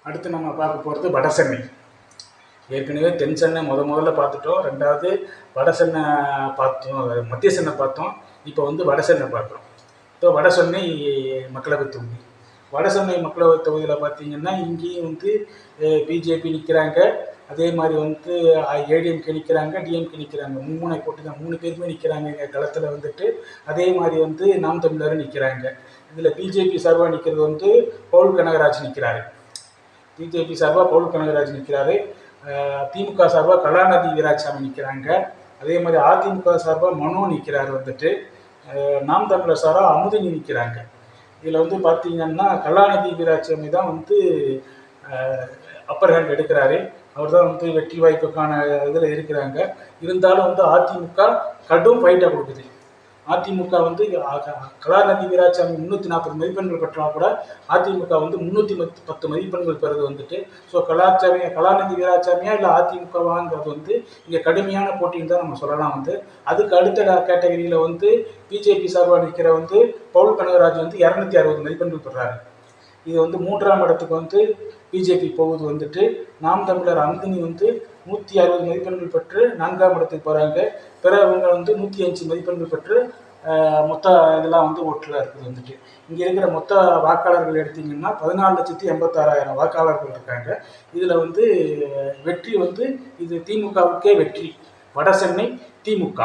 அடுத்து நம்ம பார்க்க போகிறது வட சென்னை. ஏற்கனவே தென் சென்னை முதல்ல பார்த்துட்டோம். ரெண்டாவது வட சென்னை பார்த்தோம், மத்திய சென்னை பார்த்தோம். இப்போ வந்து வட சென்னை பார்க்குறோம். இப்போ வட சென்னை மக்களவை தொகுதி. வட சென்னை மக்களவை தொகுதியில் பார்த்தீங்கன்னா இங்கேயும் வந்து பிஜேபி நிற்கிறாங்க, அதே மாதிரி வந்து ஏடிஎம்கே நிற்கிறாங்க, டிஎம்கே நிற்கிறாங்க. மும்முனை போட்டு தான் 3 பேருமே நிற்கிறாங்க எங்கள் களத்தில் வந்துட்டு. அதே மாதிரி வந்து நாம் தமிழரும் நிற்கிறாங்க. இதில் பிஜேபி சார்பாக நிற்கிறது வந்து பவுல் கனகராஜ் நிற்கிறாரு. பிஜேபி சார்பாக பவுல் கனகராஜ் நிற்கிறாரு. திமுக சார்பாக கலாநிதி வீராசாமி நிற்கிறாங்க. அதே மாதிரி அதிமுக சார்பாக மனோ நிற்கிறாரு வந்துட்டு. நாம் தமிழர் சார்பாக அமுதினி நிற்கிறாங்க. இதில் வந்து பார்த்தீங்கன்னா கலாநிதி வீராசாமி தான் வந்து அப்பர் ஹேண்ட் எடுக்கிறாரு. அவர் தான் வந்து வெற்றி வாய்ப்புக்கான இதில் இருக்கிறாங்க. இருந்தாலும் வந்து அதிமுக கடும் ஃபைட்டாக கொடுக்குது. அதிமுக வந்து கலாநிதி வீராசாமி 340 மதிப்பெண்கள் பெற்றா கூட அதிமுக வந்து 310 மதிப்பெண்கள் பெறுது வந்துட்டு. ஸோ கலாநிதி வீராசாமியா இல்லை அதிமுகவாங்கிறது வந்து இங்கே கடுமையான போட்டின்னு தான் நம்ம சொல்லலாம். வந்து அதுக்கு அடுத்த கேட்டகரியில் வந்து பிஜேபி சார்பாக நிற்கிற வந்து பவுல் கனகராஜ் வந்து 260 மதிப்பெண்கள் பெறாரு. இது வந்து 3ஆம் இடத்துக்கு வந்து பிஜேபி போகுது வந்துட்டு. நாம் தமிழர் அமுதினி வந்து 160 மதிப்பெண்கள் பெற்று 4ஆம் இடத்துக்கு போகிறாங்க. பிறவங்க வந்து 105 மதிப்பெண்கள் பெற்று மொத்த இதெல்லாம் வந்து ஓட்டில் இருக்குது வந்துட்டு. இங்கே இருக்கிற மொத்த வாக்காளர்கள் எடுத்திங்கன்னா 14,86,000 வாக்காளர்கள் இருக்காங்க. இதில் வந்து வெற்றி வந்து இது திமுகவுக்கே வெற்றி. வட சென்னை திமுக.